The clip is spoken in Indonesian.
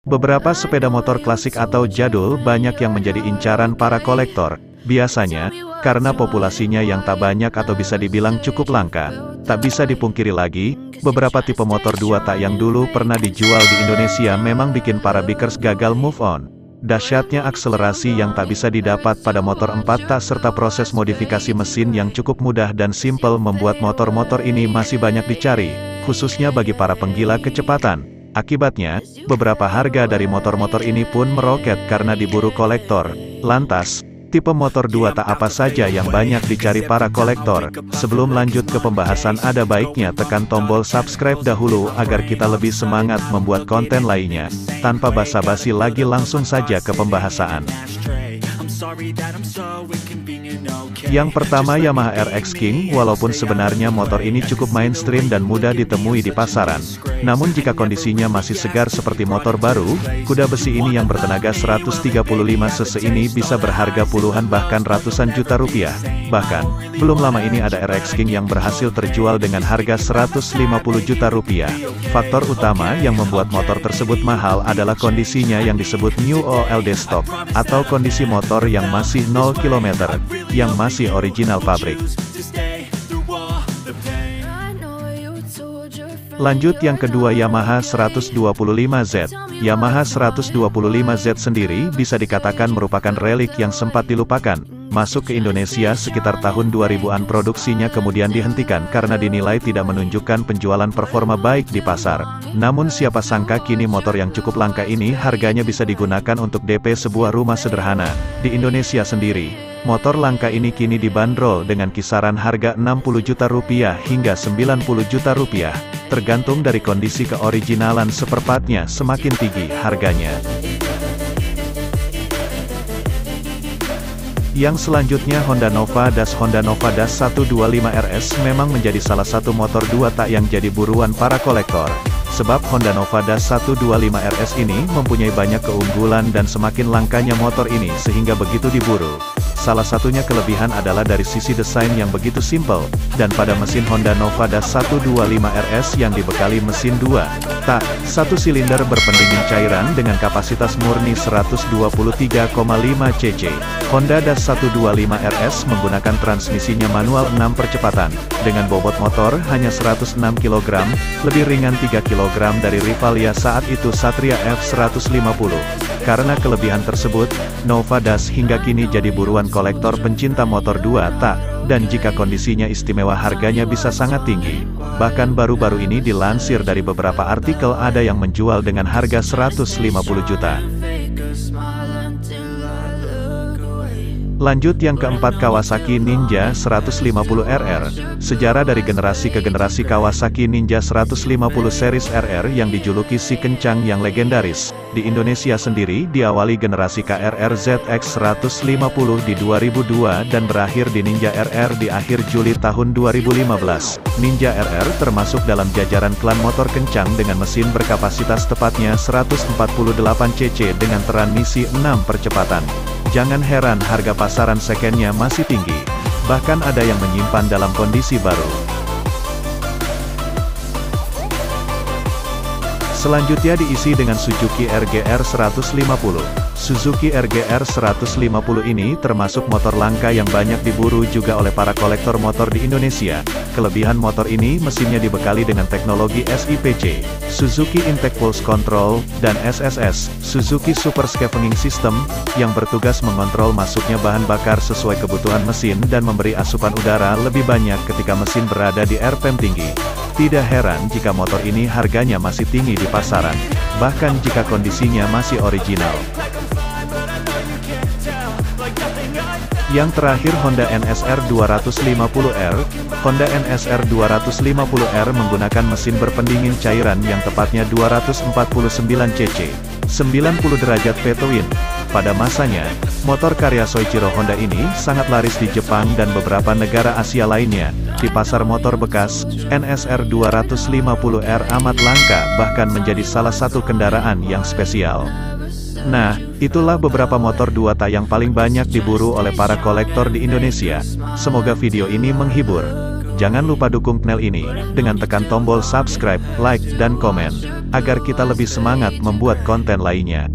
Beberapa sepeda motor klasik atau jadul banyak yang menjadi incaran para kolektor. Biasanya, karena populasinya yang tak banyak atau bisa dibilang cukup langka. Tak bisa dipungkiri lagi, beberapa tipe motor dua tak yang dulu pernah dijual di Indonesia memang bikin para bikers gagal move on. Dahsyatnya akselerasi yang tak bisa didapat pada motor 4 tak serta proses modifikasi mesin yang cukup mudah dan simpel membuat motor-motor ini masih banyak dicari, khususnya bagi para penggila kecepatan. Akibatnya, beberapa harga dari motor-motor ini pun meroket karena diburu kolektor. Lantas, tipe motor dua tak apa saja yang banyak dicari para kolektor? Sebelum lanjut ke pembahasan, ada baiknya tekan tombol subscribe dahulu agar kita lebih semangat membuat konten lainnya. Tanpa basa-basi lagi, langsung saja ke pembahasan. Yang pertama, Yamaha RX King. Walaupun sebenarnya motor ini cukup mainstream dan mudah ditemui di pasaran, namun jika kondisinya masih segar seperti motor baru, kuda besi ini yang bertenaga 135 cc ini bisa berharga puluhan bahkan ratusan juta rupiah. Bahkan, belum lama ini ada RX King yang berhasil terjual dengan harga 150 juta rupiah. Faktor utama yang membuat motor tersebut mahal adalah kondisinya yang disebut New OLD Stock, atau kondisi motor yang masih 0 km, yang masih original pabrik. Lanjut yang kedua, Yamaha 125Z. Yamaha 125Z sendiri bisa dikatakan merupakan relik yang sempat dilupakan. Masuk ke Indonesia sekitar tahun 2000-an, produksinya kemudian dihentikan karena dinilai tidak menunjukkan penjualan performa baik di pasar. Namun siapa sangka kini motor yang cukup langka ini harganya bisa digunakan untuk DP sebuah rumah sederhana. Di Indonesia sendiri, motor langka ini kini dibanderol dengan kisaran harga 60 juta rupiah hingga 90 juta rupiah. Tergantung dari kondisi keoriginalan seperempatnya, semakin tinggi harganya. Yang selanjutnya, Honda Nova Das. Honda Nova Das 125 RS memang menjadi salah satu motor dua tak yang jadi buruan para kolektor. Sebab Honda Nova Das 125 RS ini mempunyai banyak keunggulan dan semakin langkanya motor ini sehingga begitu diburu. Salah satunya kelebihan adalah dari sisi desain yang begitu simpel, dan pada mesin Honda Nova Das 125 RS yang dibekali mesin 2 tak 1 silinder berpendingin cairan dengan kapasitas murni 123,5 cc. Honda Das 125 RS menggunakan transmisinya manual 6 percepatan, dengan bobot motor hanya 106 kg, lebih ringan 3 kg dari rivalnya saat itu Satria F150. Karena kelebihan tersebut, Nova Das hingga kini jadi buruan kolektor pencinta motor dua tak, dan jika kondisinya istimewa harganya bisa sangat tinggi. Bahkan baru-baru ini dilansir dari beberapa artikel ada yang menjual dengan harga 150 juta. Lanjut yang keempat, Kawasaki Ninja 150RR. Sejarah dari generasi ke generasi Kawasaki Ninja 150 series RR yang dijuluki si kencang yang legendaris. Di Indonesia sendiri diawali generasi KRR ZX 150 di 2002 dan berakhir di Ninja RR di akhir Juli tahun 2015. Ninja RR termasuk dalam jajaran klan motor kencang dengan mesin berkapasitas tepatnya 148 cc dengan transmisi 6 percepatan. Jangan heran harga pasaran secondnya masih tinggi, bahkan ada yang menyimpan dalam kondisi baru. Selanjutnya diisi dengan Suzuki RGR 150. Suzuki RGR 150 ini termasuk motor langka yang banyak diburu juga oleh para kolektor motor di Indonesia. Kelebihan motor ini mesinnya dibekali dengan teknologi SIPC, Suzuki Intake Pulse Control, dan SSS, Suzuki Super Scavenging System, yang bertugas mengontrol masuknya bahan bakar sesuai kebutuhan mesin dan memberi asupan udara lebih banyak ketika mesin berada di RPM tinggi. Tidak heran jika motor ini harganya masih tinggi di pasaran, bahkan jika kondisinya masih original. Yang terakhir, Honda NSR 250R. Honda NSR 250R menggunakan mesin berpendingin cairan yang tepatnya 249 cc, 90 derajat V-twin. Pada masanya, motor karya Soichiro Honda ini sangat laris di Jepang dan beberapa negara Asia lainnya. Di pasar motor bekas, NSR 250R amat langka, bahkan menjadi salah satu kendaraan yang spesial. Nah, itulah beberapa motor dua tak yang paling banyak diburu oleh para kolektor di Indonesia. Semoga video ini menghibur. Jangan lupa dukung channel ini, dengan tekan tombol subscribe, like, dan komen, agar kita lebih semangat membuat konten lainnya.